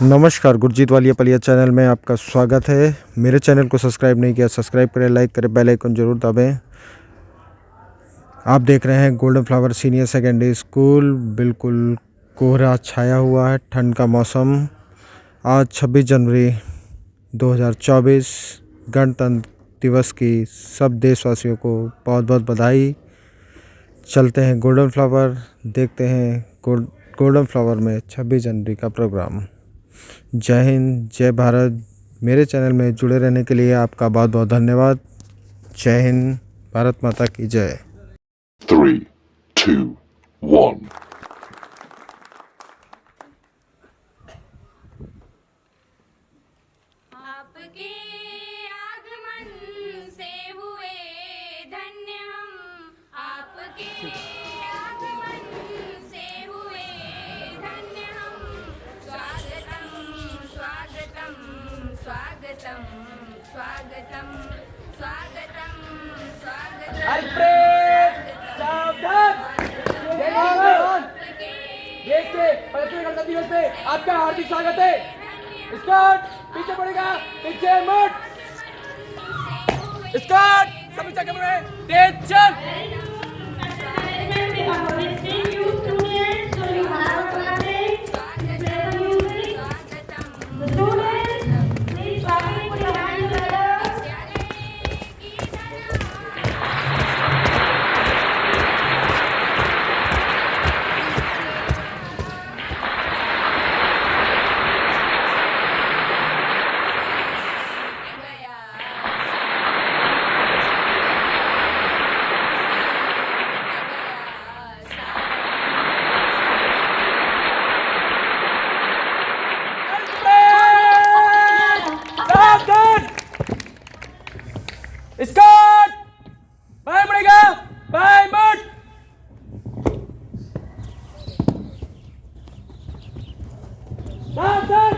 नमस्कार, गुरजीत वालिया पलिया चैनल में आपका स्वागत है। मेरे चैनल को सब्सक्राइब नहीं किया, सब्सक्राइब करें, लाइक करें, बेल आइकन जरूर दबाएं। आप देख रहे हैं golden flower senior secondary school. बिल्कुल कोहरा छाया हुआ है, ठंड का मौसम। आज 26 जनवरी 2024 गणतंत्र दिवस की सब देशवासियों को बहुत बहुत बधाई। चलते हैं गोल्डन फ्लावर, देखते हैं गोल्डन फ्लावर में 26 जनवरी का प्रोग्राम। जय हिंद, जय भारत। मेरे चैनल में जुड़े रहने के लिए आपका बहुत बहुत धन्यवाद। जय हिंद, भारत माता की जय। 3, 2, 1. आपके आगमन से हुए धन्य हम, आपके आगमन से हुए धन्य हम। स्वागतम स्वागतम स्वागतम स्वागतम स्वागतम स्वागतम। देश के 25वें गणतंत्र दिवस पे आपका हार्दिक स्वागत है। स्कॉट पीछे पड़ेगा, पीछे मुड़। स्कॉट सब पीछे कैमरे, तेज चल। स्कॉट बाय मुड़ेगा, बाय मुड़। सावधान।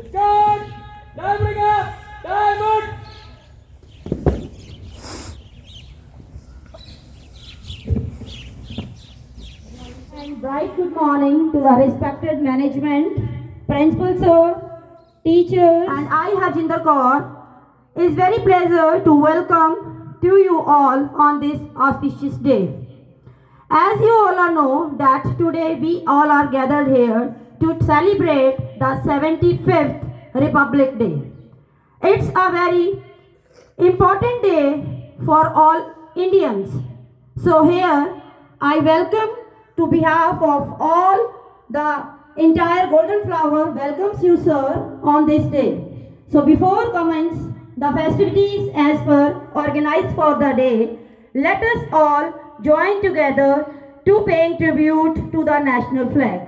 स्कॉट बाय मुड़ेगा, बाय मुड़। And bright good morning to the respected management, principal sir, teachers, and I, Harjinder Kaur, is very pleasure to welcome to you all on this auspicious day. As you all know that today we all are gathered here to celebrate the 75th Republic Day. It's a very important day for all Indians. So here I welcome to behalf of all the entire Golden Flower welcomes you sir on this day. So before commence the festivities as per organized for the day, let us all join together to paying tribute to the national flag.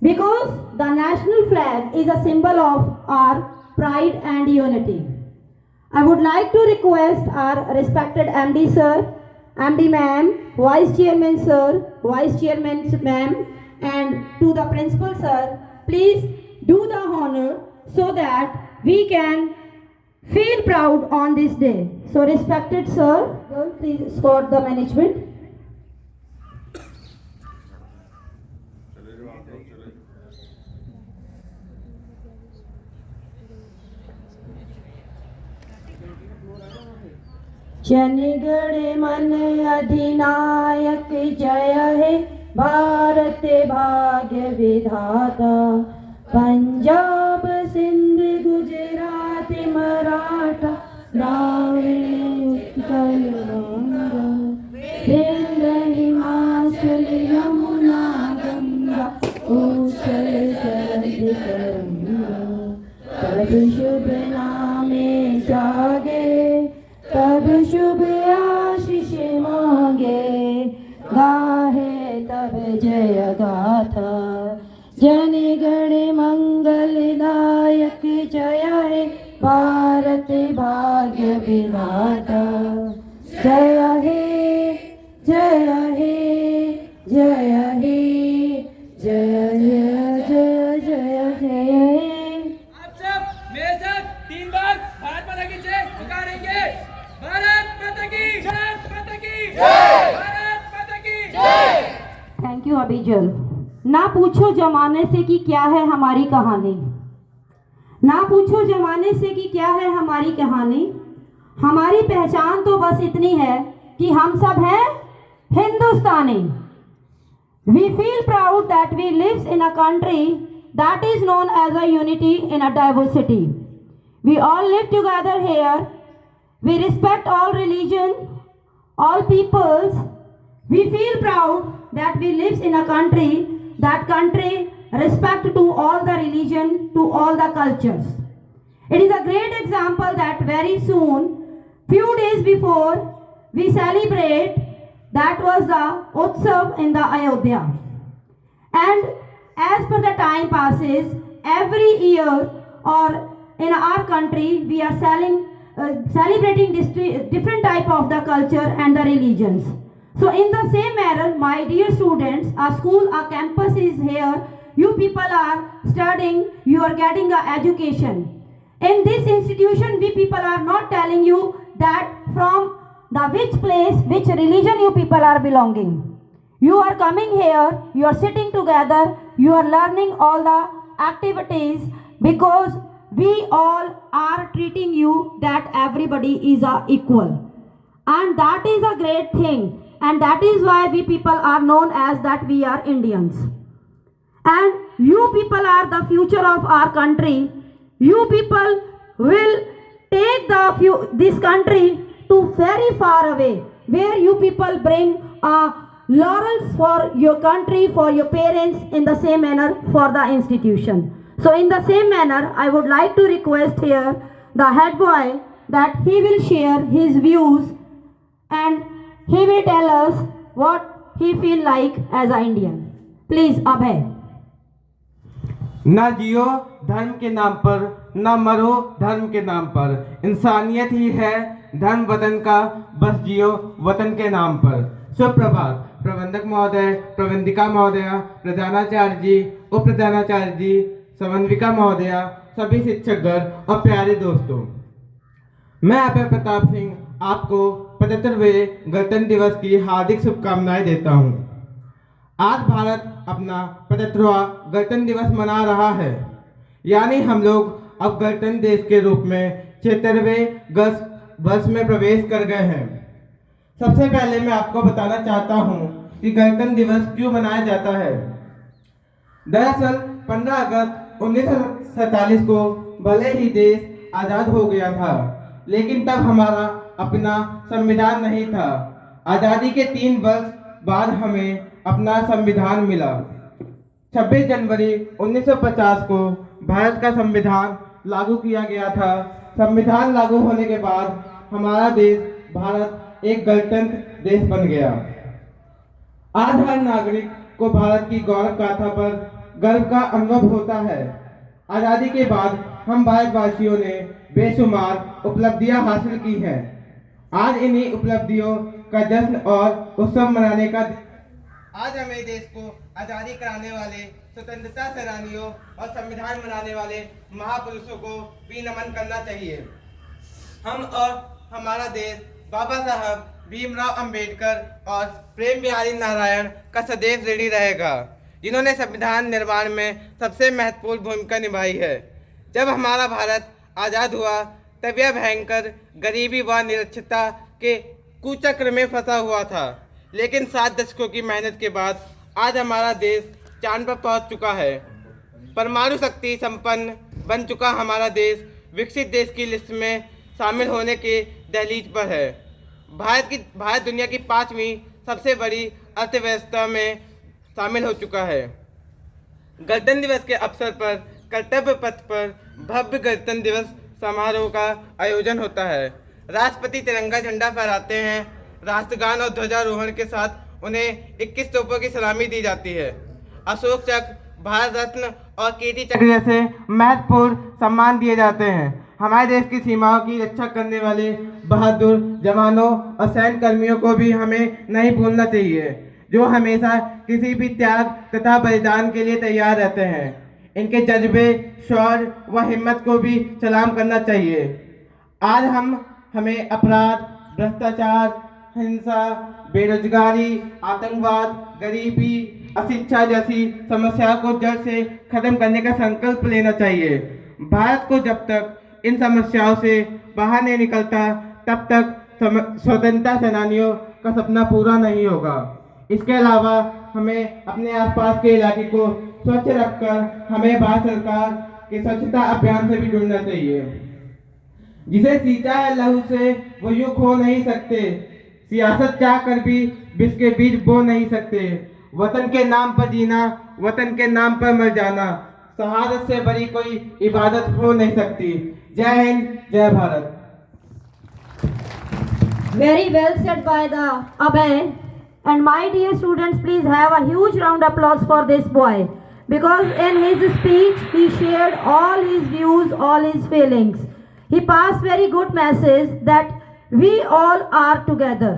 Because the national flag is a symbol of our pride and unity. I would like to request our respected MD sir, MD ma'am, Vice Chairman sir, Vice Chairman ma'am, and to the Principal sir, please do the honor so that we can feel proud on this day. So respected sir, please escort the management. जनगण मन अधिनायक जय हे, भारत भाग्य विधाता। पंजाब सिंध गुजरात मराठा द्राविड़ उत्कल बंगा, सिंध हिमाचल यमुना गंगा, उत्कल सरस्वती तरंगा। तब शुभ नामे जागे, तब शुभ आशीष मांगे, गाहे तब जय गाथा। जन गण मंगलदायक जय हे, भारत भाग्य विधाता। जय हे जय हे जय हे जय जय जय जय जय। आप सब मेरे साथ 3 बार भारत माता की जय पुकारेंगे। भारत माता की जय, भारत माता की जय, भारत माता की जय। Thank you, Abhijal. ना पूछो जमाने से कि क्या है हमारी कहानी, ना पूछो जमाने से कि क्या है हमारी कहानी, हमारी पहचान तो बस इतनी है कि हम सब हैं हिंदुस्तानी। We feel proud that we live in a country that is known as a unity in a diversity. We all live together here. We respect all religion, all peoples. We feel proud that we live in a country that country respect to all the religion, to all the cultures. It is a great example that very soon, few days before, we celebrate that was the Utsav in the Ayodhya. And as per the time passes, every year or in our country, we are celebrating different type of the culture and the religions. So in the same manner, my dear students, our school, our campus is here. You people are studying, you are getting a education. In this institution, we people are not telling you that from the which place, which religion you people are belonging. You are coming here, you are sitting together, you are learning all the activities because we all are treating you that everybody is equal. And that is a great thing. And that is why we people are known as that we are Indians. And you people are the future of our country. You people will take this country to very far away, where you people bring laurels for your country, for your parents, in the same manner for the institution. So in the same manner, I would like to request here the head boy that he will share his views and he will tell us what he feel like as an Indian. Please, Abhay. ना जियो धर्म के नाम पर, ना मरो धर्म के नाम पर, इंसानियत ही है धर्म वतन का, बस जियो वतन के नाम पर। सुप्रभात प्रबंधक महोदय, प्रबंधिका महोदया, प्रधानाचार्य जी, उप प्रधानाचार्य जी, समन्विका महोदया, सभी शिक्षकगण और प्यारे दोस्तों, मैं अभय प्रताप सिंह आपको 75वें गणतंत्र दिवस की हार्दिक शुभकामनाएं देता हूं। आज भारत अपना 75वां गणतंत्र दिवस मना रहा है, यानी हम लोग अब गणतंत्र देश के रूप में 76वें वर्ष में प्रवेश कर गए हैं। सबसे पहले मैं आपको बताना चाहता हूं कि गणतंत्र दिवस क्यों मनाया जाता है। दरअसल 15 अगस्त 1947 को भले ही देश आज़ाद हो गया था, लेकिन तब हमारा अपना संविधान नहीं था। आज़ादी के 3 वर्ष बाद हमें अपना संविधान मिला। 26 जनवरी 1950 को भारत का संविधान लागू किया गया था। संविधान लागू होने के बाद हमारा देश भारत एक गणतंत्र देश बन गया। आज हर नागरिक को भारत की गौरव गाथा पर गर्व का अनुभव होता है। आज़ादी के बाद हम भारतवासियों ने बेशुमार उपलब्धियां हासिल की हैं। आज इन्हीं उपलब्धियों का जश्न और उत्सव मनाने का आज हमें देश को आज़ादी कराने वाले स्वतंत्रता सेनानियों और संविधान बनाने वाले महापुरुषों को भी नमन करना चाहिए। हम और हमारा देश बाबा साहब भीमराव अंबेडकर और प्रेम बिहारी नारायण का सदैव ऋणी रहेगा, जिन्होंने संविधान निर्माण में सबसे महत्वपूर्ण भूमिका निभाई है। जब हमारा भारत आज़ाद हुआ तब यह भयंकर गरीबी व निरक्षरता के कुचक्र में फंसा हुआ था, लेकिन 7 दशकों की मेहनत के बाद आज हमारा देश चांद पर पहुंच चुका है। परमाणु शक्ति संपन्न बन चुका हमारा देश विकसित देश की लिस्ट में शामिल होने के दहलीज पर है। भारत दुनिया की 5वीं सबसे बड़ी अर्थव्यवस्था में शामिल हो चुका है। गणतंत्र दिवस के अवसर पर कर्तव्य पथ पर भव्य गणतंत्र दिवस समारोह का आयोजन होता है। राष्ट्रपति तिरंगा झंडा फहराते हैं। राष्ट्रगान और ध्वजारोहण के साथ उन्हें 21 तोपों की सलामी दी जाती है। अशोक चक्र, भारत रत्न और कीर्ति चक्र जैसे महत्वपूर्ण सम्मान दिए जाते हैं। हमारे देश की सीमाओं की रक्षा करने वाले बहादुर जवानों और सैन्य कर्मियों को भी हमें नहीं भूलना चाहिए, जो हमेशा किसी भी त्याग तथा बलिदान के लिए तैयार रहते हैं। इनके जज्बे, शौर्य व हिम्मत को भी सलाम करना चाहिए। आज हमें अपराध, भ्रष्टाचार, हिंसा, बेरोजगारी, आतंकवाद, गरीबी अशिक्षा जैसी समस्याओं को जड़ से खत्म करने का संकल्प लेना चाहिए। भारत को जब तक इन समस्याओं से बाहर नहीं निकलता तब तक स्वतंत्रता सेनानियों का सपना पूरा नहीं होगा। इसके अलावा हमें अपने आसपास के इलाके को स्वच्छ रखकर हमें भारत सरकार के स्वच्छता अभियान से भी जुड़ना चाहिए। जिसे सींचा है लहू से वो यूं खो नहीं सकते, सियासत चाह कर भी विष के बीज बो नहीं सकते। वतन के नाम पर जीना, वतन के नाम पर मर जाना, शहादत से बड़ी कोई इबादत हो नहीं सकती। जय हिंद, जय Bharat. Very well said by the Abhay. And my dear students, please have a huge round of applause for this boy, because in his speech he shared all his views, all his feelings. He passed very good message that we all are together,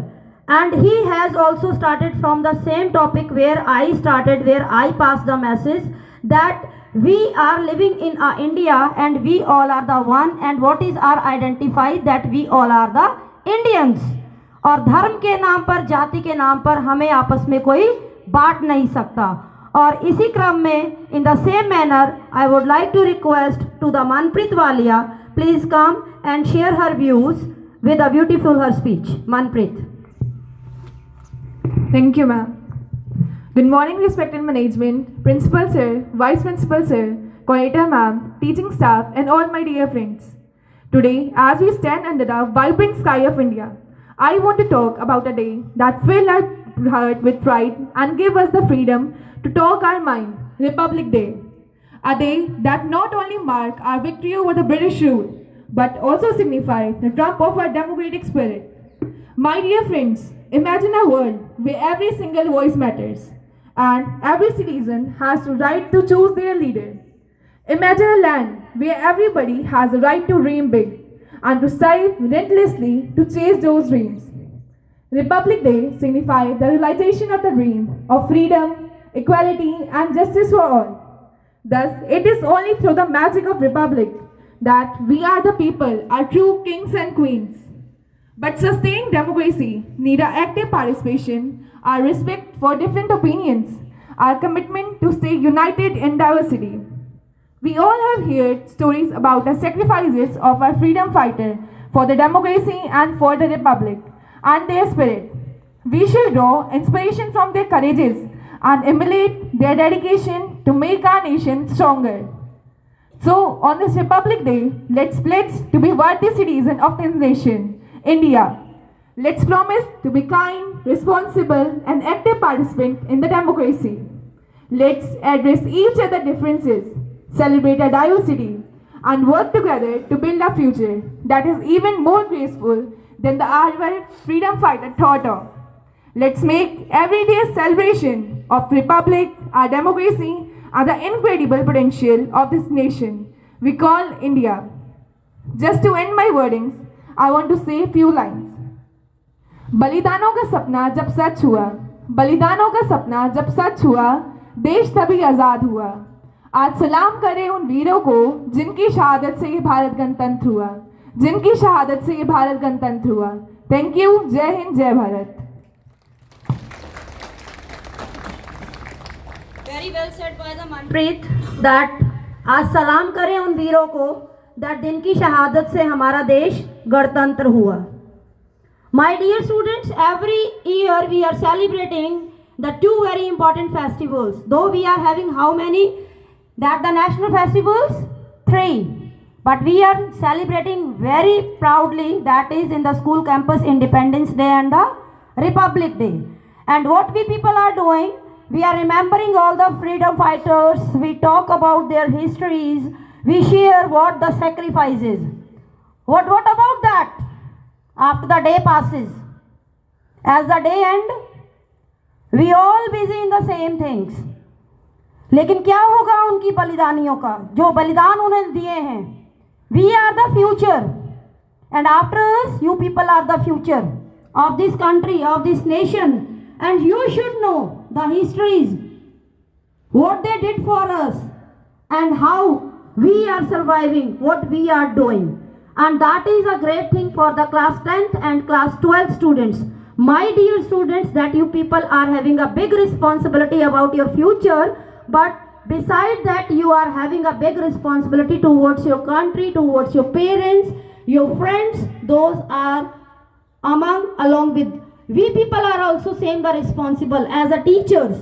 and he has also started from the same topic where I started, where I passed the message that we are living in India and we all are the one, and what is our identify, that we all are the Indians. और धर्म के नाम पर, जाति के नाम पर हमें आपस में कोई बांट नहीं सकता। और इसी क्रम में in the same manner I would like to request to the Manpreet Walia, please come and share her views with a beautiful her speech. Manpreet. Thank you, ma'am. Good morning, respected management, principal sir, vice principal sir, coordinator ma'am, teaching staff, and all my dear friends. Today, as we stand under the vibrant sky of India, I want to talk about a day that filled our heart with pride and gave us the freedom to talk our mind, Republic Day. A day that not only marked our victory over the British rule, but also signify the trump of our democratic spirit. My dear friends, imagine a world where every single voice matters and every citizen has the right to choose their leader. Imagine a land where everybody has the right to dream big and to strive relentlessly to chase those dreams. Republic Day signifies the realization of the dream of freedom, equality, and justice for all. Thus, it is only through the magic of Republic that we are the people, are true kings and queens. But sustained democracy need our active participation, our respect for different opinions, our commitment to stay united in diversity. We all have heard stories about the sacrifices of our freedom fighter for the democracy and for the republic and their spirit. We should draw inspiration from their courages and emulate their dedication to make our nation stronger. So, on this Republic Day, let's pledge to be worthy citizens of this nation, India. Let's promise to be kind, responsible, and active participant in the democracy. Let's address each other's differences, celebrate our diversity, and work together to build a future that is even more graceful than the our freedom fighter thought of. Let's make everyday celebration of Republic, our democracy, and the incredible potential of this nation we call India. Just to end my wordings, I want to say a few lines. बलिदानों का सपना जब सच हुआ, बलिदानों का सपना जब सच हुआ, देश तभी आज़ाद हुआ। आज सलाम करें उन वीरों को जिनकी शहादत से ये भारत गणतंत्र हुआ, जिनकी शहादत से ये भारत गणतंत्र हुआ। Thank you. जय हिंद, जय Bharat. Very well said by the Manpreet that आज सलाम करें उन वीरों को that जिनकी शहादत से हमारा देश गणतंत्र हुआ। My dear students, every year we are celebrating the two very important festivals. Though we are having how many? That the national festivals? 3. But we are celebrating very proudly, that is in the school campus, Independence Day and the Republic Day. And what we people are doing? We are remembering all the freedom fighters, we talk about their histories, we share what the sacrifices. What about that? After the day passes, as the day ends, we all busy in the same things. लेकिन क्या होगा उनकी बलिदानियों का, जो बलिदान उन्हें दिए हैं? We are the future, and after us, you people are the future of this country, of this nation. And you should know the histories, what they did for us, and how we are surviving, what we are doing. And that is a great thing for the class 10th and class 12 students. My dear students, that you people are having a big responsibility about your future, but beside that you are having a big responsibility towards your country, towards your parents, your friends. Those are along with we people are also same the responsible as a teachers.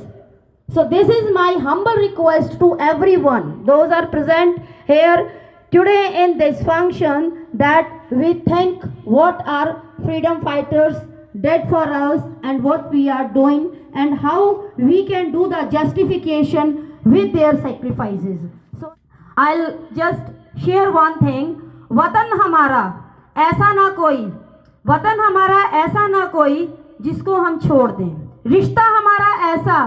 So this is my humble request to everyone, those are present here today in this function, that we think what our freedom fighters did for us and what we are doing and how we can do the justification with their sacrifices. So I'll just share one thing. वतन हमारा ऐसा ना कोई, वतन हमारा ऐसा ना कोई जिसको हम छोड़ दें, रिश्ता हमारा ऐसा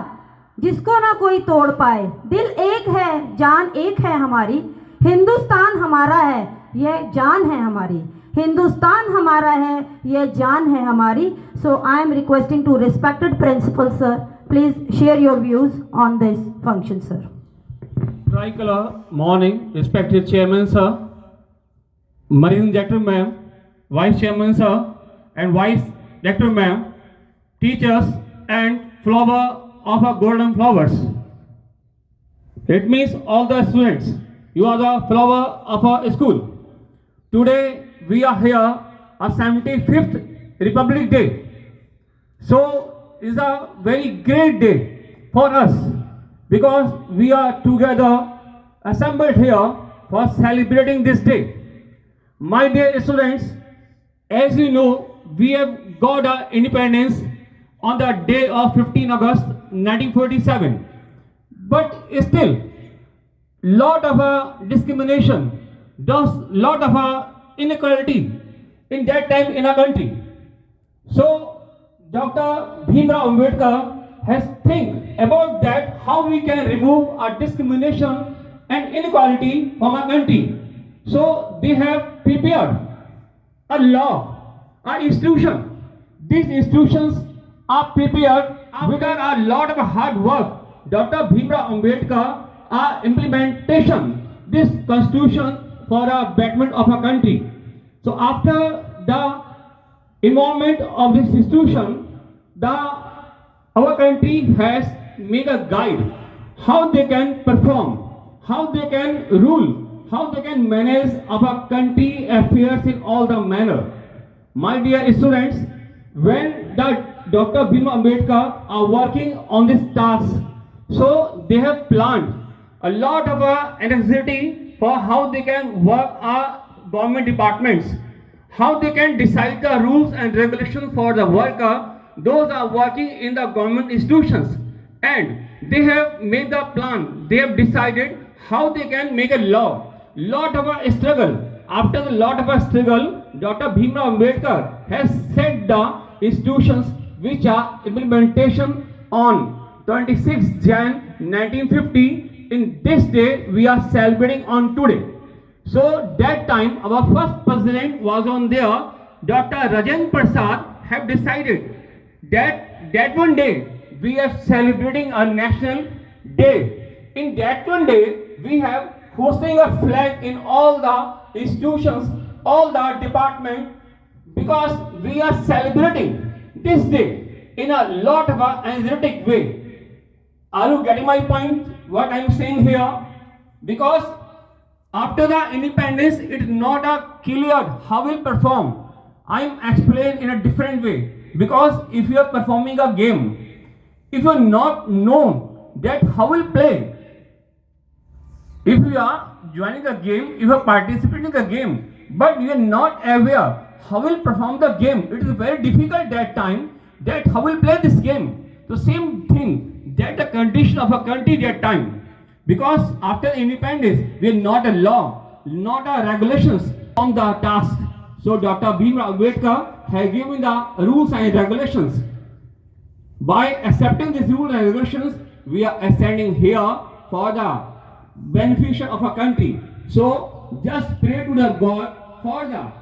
जिसको ना कोई तोड़ पाए, दिल एक है जान एक है हमारी, हिंदुस्तान हमारा है ये जान है हमारी, हिंदुस्तान हमारा है ये जान है हमारी. So I am requesting to respected principal sir, please share your views on this function sir. Tricolor morning, respected chairman sir, Marine Director ma'am, vice chairman sir and vice director ma'am, teachers and flower of our golden flowers. It means all the students, you are the flower of our school. Today we are here on 75th Republic Day. So it's a very great day for us because we are together assembled here for celebrating this day. My dear students, as you know, we have got our independence on the day of 15 August 1947. But still, lot of discrimination, lot of inequality in that time in our country. So, Dr. Bhimrao Ambedkar has think about that how we can remove our discrimination and inequality from our country. So, they have prepared a law, an institution. These institutions are prepared with a lot of hard work. Dr. Bhimrao Ambedkar implementation this constitution for a betterment of our country. So after the involvement of this institution, our country has made a guide how they can perform, how they can rule, how they can manage our country affairs in all the manner. My dear students, when the Dr. Bhimrao Ambedkar are working on this task, so they have planned a lot of anxiety for how they can work our government departments, how they can decide the rules and regulations for the worker, those are working in the government institutions, and they have made the plan, they have decided how they can make a law. Lot of a struggle. After the lot of a struggle, Dr. Bhimrao Ambedkar has set the institutions which are implementation on 26 Jan 1950. In this day we are celebrating on today. So that time our first president was on there, Dr. Rajendra Prasad have decided that one day we are celebrating a national day. In that one day we have hosting a flag in all the institutions, all the departments, because we are celebrating this day in a lot of a energetic way. Are you getting my point? What I am saying here? Because after the independence, it is not a clear how we'll perform. I am explained in a different way. Because if you are performing a game, if you are not known that how we'll play, if you are joining a game, if you are participating in the game, but you are not aware how will perform the game, it is very difficult that time that how will play this game. The same thing that the condition of a country that time, because after independence we are not a law, not a regulations on the task. So Dr. Bhimrao Ambedkar has given the rules and regulations. By accepting these rules and regulations, we are standing here for the beneficial of a country. So just pray to the God for the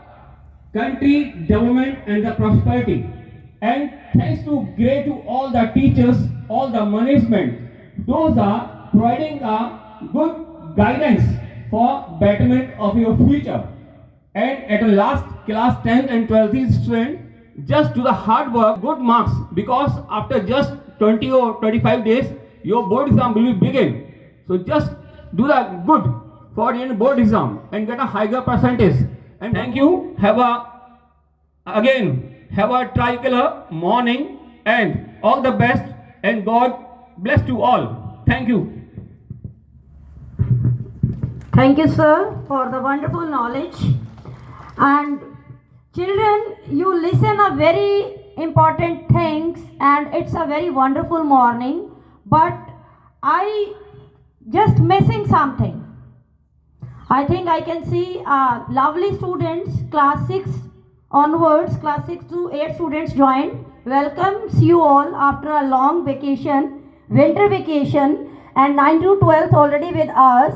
country development and the prosperity. And thanks to all the teachers, all the management, those are providing a good guidance for betterment of your future. And at the last class 10th and 12th student, just do the hard work, good marks, because after just 20 or 25 days, your board exam will be begin. So just do the good for your board exam and get a higher percentage. And thank you. Have a tricolor morning and all the best, and God bless to all. Thank you. Thank you, sir, for the wonderful knowledge. And children, you listen a very important things, and it's a very wonderful morning. But I just missing something. I think I can see lovely students, class 6 onwards, class 6 to 8 students joined. Welcomes you all after a long vacation, winter vacation, and 9 to 12th already with us.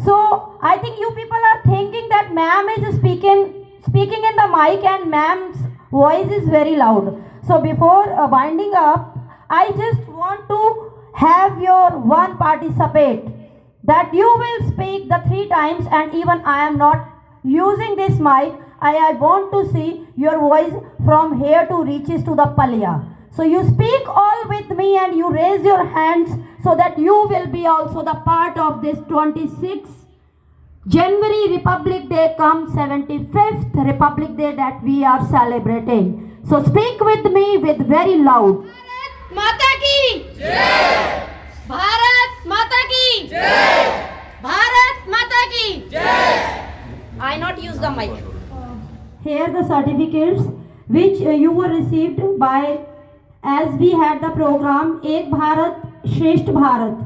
So I think you people are thinking that ma'am is speaking in the mic and ma'am's voice is very loud. So before winding up, I just want to have your one participate that you will speak the 3 times, and even I am not using this mic. I want to see your voice from here to reaches to the Palya. So you speak all with me and you raise your hands so that you will be also the part of this 26th January Republic Day come 75th Republic Day that we are celebrating. So speak with me with very loud. Bharat माता की जय, भारत माता की जय, भारत माता की जय. I not use the mic. Here the certificates which you were received by, as we had the program Ek Bharat Shresth Bharat,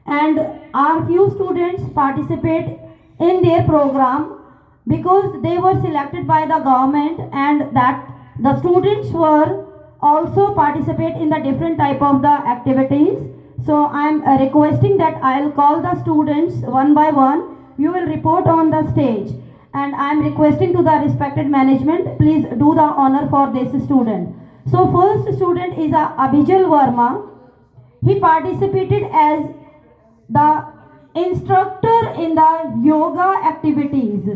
and our few students participate in their program because they were selected by the government, and that the students were also participate in the different type of the activities. So I am requesting that I will call the students one by one. You will report on the stage, and I am requesting to the respected management, please do the honor for this student. So first student is Abhijal Verma. He participated as the instructor in the yoga activities.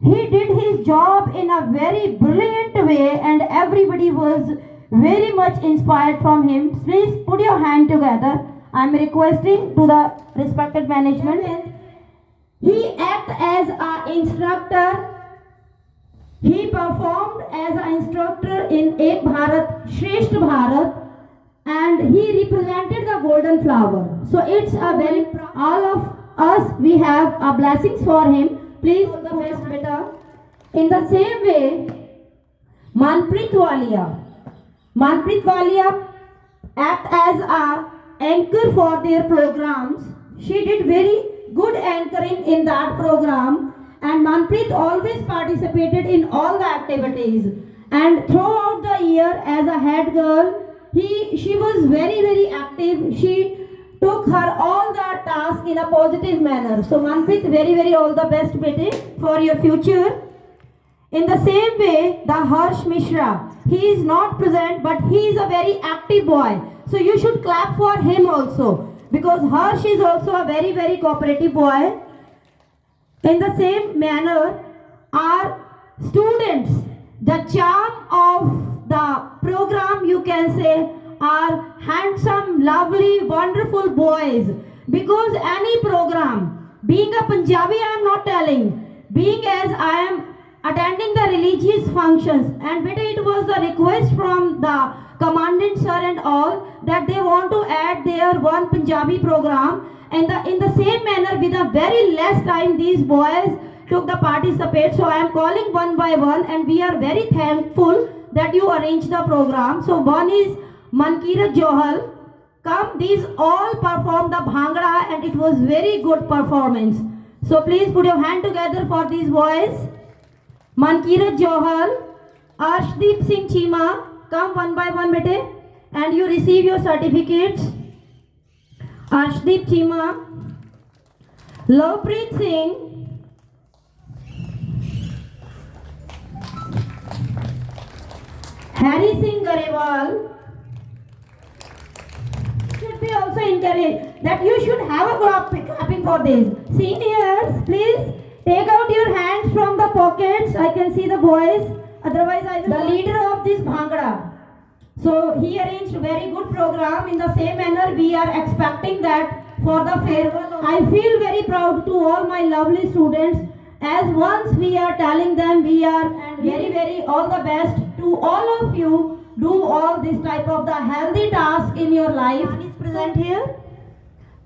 He did his job in a very brilliant way, and everybody was very much inspired from him. Please put your hand together. I am requesting to the respected management. He acted as an instructor. He performed as an instructor in Ek Bharat Shresth Bharat, and he represented the golden flower. So it's a very all of us, we have a blessings for him. Please all the best, beta. In the same way, Manpreet Walia act as a anchor for their programs. She did very good anchoring in that program, and Manpreet always participated in all the activities, and throughout the year as a head girl, she was very active. She took her all the tasks in a positive manner. So Manpreet, very all the best, bete, for your future. In the same way, the Harsh Mishra, he is not present, but he is a very active boy. So you should clap for him also, because Harsh is also a very cooperative boy. In the same manner, our students, the charm of the program, you can say, are handsome, lovely, wonderful boys. Because any program, being a Punjabi, I am not telling, being as I am attending the religious functions, and beta, it was a request from the commandant sir and all that they want to add their one Punjabi program, and in the same manner, with a very less time, these boys took the participate. So I am calling one by one, and we are very thankful that you arranged the program. So one is Mankirat Johal. Come, these all performed the Bhangra, and it was very good performance. So please put your hand together for these boys. Mankirat Johal, Arshdeep Singh Chima, come one by one, bete, and you receive your certificates. Arshdeep Chima, Lovepreet Singh, Harry Singh Garewal. Should be also encouraged that you should have a clapping for this. Seniors, please take out your hands from the pockets. I can see the boys. otherwise I will the leader of this Bhangra. So he arranged very good program. In the same manner, we are expecting that for the farewell. I feel very proud to all my lovely students, as once we are telling them we are very all the best to all of you. Do all this type of the healthy task in your life. Vidhan is present here.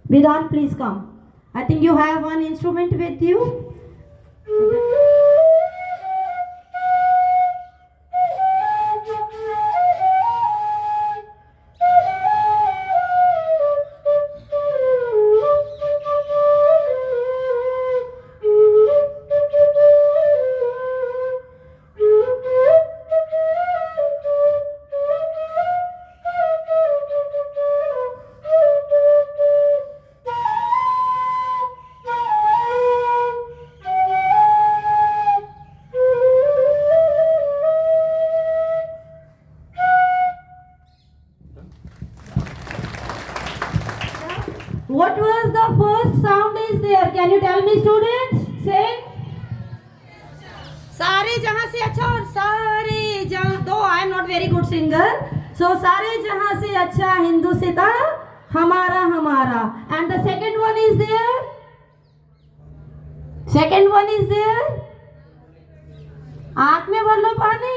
Vidhan, please come. I think you have one instrument with you. What was the first sound is there? Can you tell me, students? Say. सारे जहां से अच्छा और सारे जहां, though I am not very good singer, so सारे जहां से अच्छा हिंदुस्तां हमारा हमारा. And the second one is there. Second one is there. आंख में भर लो पानी.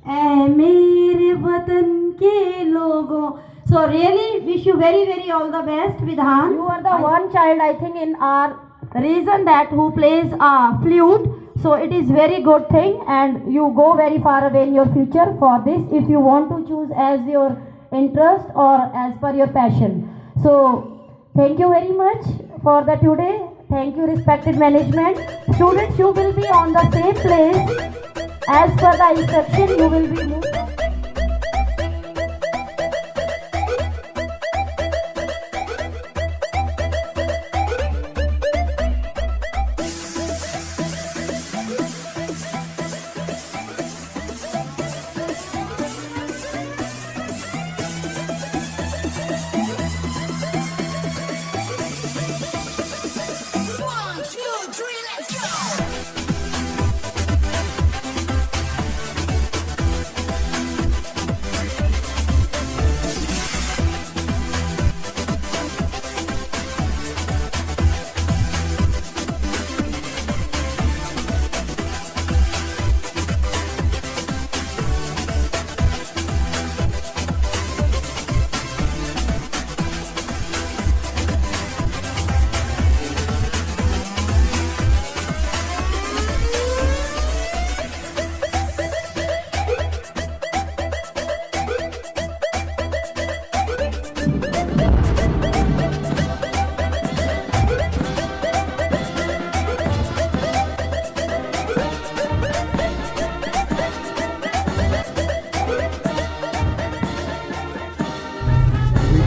ऐ मेरे वतन के लोगों. So really wish you very all the best, Vidhan. You are the one child I think in our region that who plays flute. So it is very good thing, and you go very far away in your future for this if you want to choose as your interest or as per your passion. So thank you very much for the today. Thank you respected management. Students, you will be on the same place as per the instruction. You will be moved.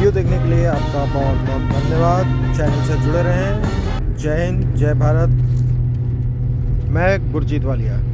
Video देखने के लिए आपका बहुत बहुत धन्यवाद. Channel से जुड़े रहें. जय हिंद, जय भारत. मैं गुरजीत वालिया.